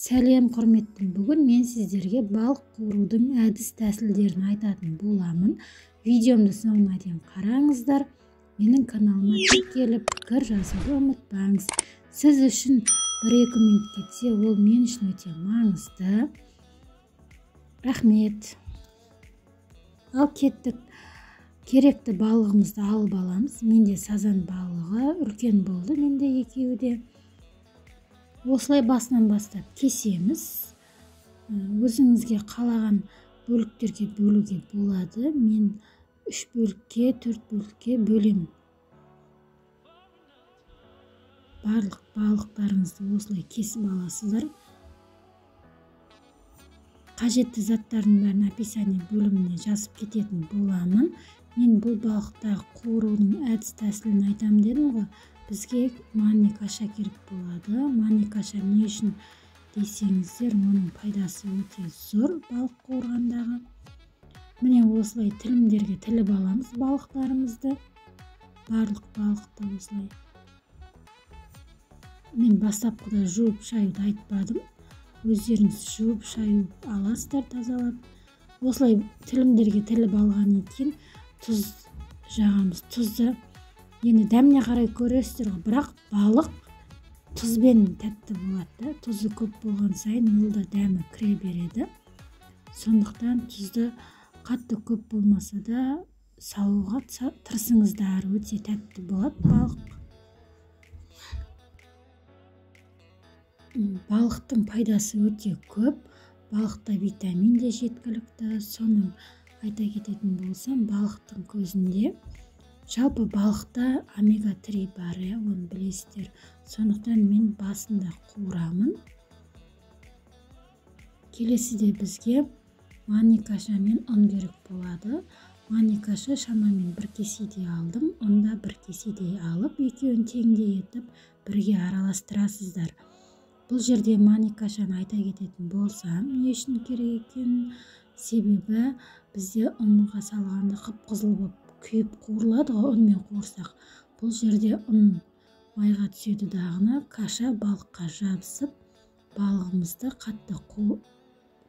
Сәлем құрметтім, бүгін мен сіздерге балық қуырудың әдіс тәсілдерін айтатын боламын. Видеомды соңына дейін қараңыздар. Менің каналыма тіркеліп пікір жазуды ұмытпаңыз. Сіз үшін 1-2 минут кетсе, ол мен үшін өте маңызды. Рахмет. Ал кеттік. Керекті балығымызды алып аламыз. Менде сазан балығы үлкен болды, менде екеуі де. Осылай басынан бастап кесеміз. Өзіңізге қалаған бөліктерге бөлуге болады. Мен 3 бөлікке, 4 бөлікке бөлемін. Барлық балықтарыңызды осылай кесіп аласыздар. Қажетті заттардың бәрін описание бөліміне жазып кететін боламын. Мен бұл балықтағы қуырудың әдіс тәсілін айтам дедім ғой. Бізге мани каша керек болады. Мани каша не үшін десеңіздер, оның пайдасы өте зор балық қуырғандағы. Міне осылай тілімдерге тіліп аламыз балықтарымызды. Барлық балықты осылай. Мен бастапқыда жуып шаюды айтпадым. Өздеріңіз жуып шаюып аласыздар тазалап. Осылай тілімдерге тіліп алған екен тұз жағамыз. Тұзды енді дәміне қарай көресіздер ғой, бірақ балық тұзбен тәтті болады. Тұзы көп болған сайын ол да дәмі кіре береді. Сондықтан тұзды қатты көп болмаса да салуға тырысыңыздар, өте тәтті болады балық. Балықтың пайдасы өте көп. Балықта витамин де жеткілікті. Соның айта кететін болсам, балықтың көзінде жалпы балықта омега-3 бар, оны білесіздер. Сондықтан мен басында қуырамын. Келесіде бізге мани каша мен ұн керек болады. Мани каша шамамен 1 кеседей алдым. Онда 1 кеседей алып, екеуін теңдей етіп бірге араластырасыздар. Бұл жерде мани кашаны айта кететін болсам, не үшін керек екенін, себебі бізде ұнға салғанда қып-қызыл болып күйіп қуырылады ғой, ұнмен қуырсақ. Бұл жерде ұн майға түседі дағына, каша балыққа жабысып, балығымызды қатты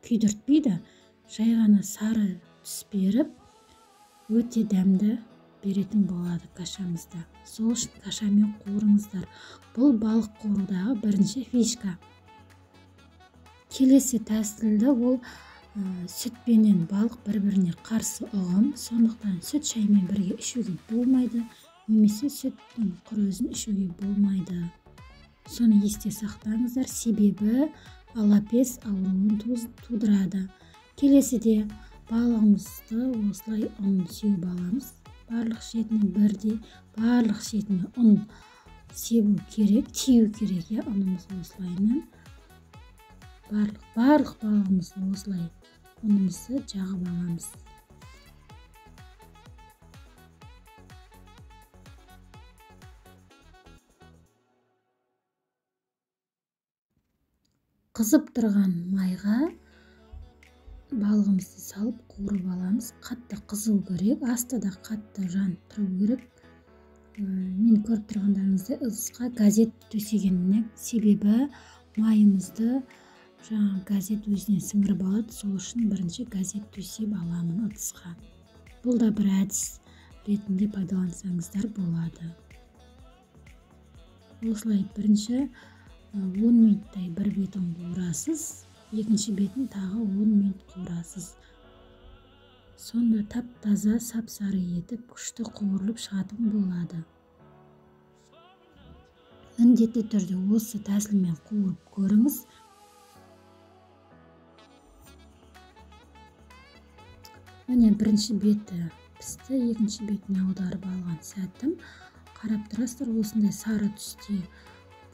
күйдіртпейді. Жай ғана сары түс беріп, өте дәмді беретін болады кашамызда. Сол үшін кашамен қуырыңыздар. Бұл балық қуырудағы бірінші фишка. Келесі тәсілді ол сүтпенен балық бір-біріне қарсы ұғым. Сондықтан сүт шаймен бірге ішуге болмайды, немесе сүттің құр өзін ішуге болмайды. Соны есте сақтаңыздар, себебі алапес ауруын тудырады. Келесіде балығымызды осылай ұн сеуіп аламыз. Барлық шетіне бірдей, барлық шетіне ұн себу керек, тию керек. Ұнымыз осылайынан барлық балығымызды осылай ұнымызды жағып аламыз. Қызып тұрған майға балығымызды салып қуырып аламыз. Қатты қызу керек, асты да қатты жанып тұру керек. Мен көріп тұрғандарыңызда ыдысқа газет төсегеніне, себебі майымызды жаңа газет өзіне сіңіріп алады. Сол үшін бірінші газет төсеп аламын ыдысқа. Бұл да бір әдіс ретінде пайдалансаңыздар болады. Осылай бірінші 10 минуттай бір бетін қуырасыз, екінші бетін тағы 10 минут қуырасыз. Сонда тап-таза сап-сары етіп күшті қуырылып шығатын болады. Міндетті түрде осы тәсілмен қуырып көріңіз. Міне бірінші беті пісті, екінші бетіне аударып алған сәтім. Қарап тұрасыздар, осындай сары түсте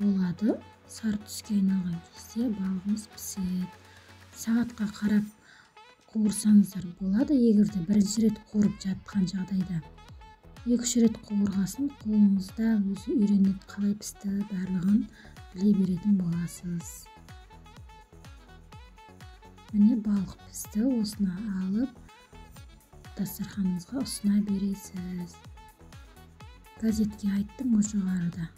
болады. Сары түске айналған кезде балығымыз піседі. Сағатқа қарап қуырсаңыздар болады, егерде бірінші рет қуырып жатқан жағдайда. 2-3 рет қуырғасын, қолыңызда өзі үйреніп қалай пісті барлығын біле беретін боласыз. Міне балық пісті, осыны алып дастарханыңызға ұсына бересіз. Газетке айттым ғой жоғарыда.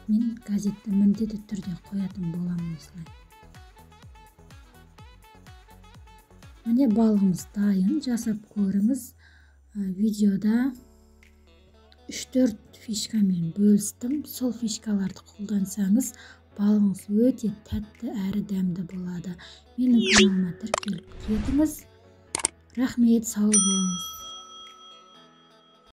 Мен газетті міндетті түрде қоятын боламын осылай. Міне балығымыз дайын, жасап көріңіз. Видеода 3-4 фишкамен бөлістім. Сол фишкаларды қолдансаңыз, балығыңыз өте тәтті әрі дәмді болады. Менің каналыма тіркеліп кетіңіз. Рахмет, сау болыңыз.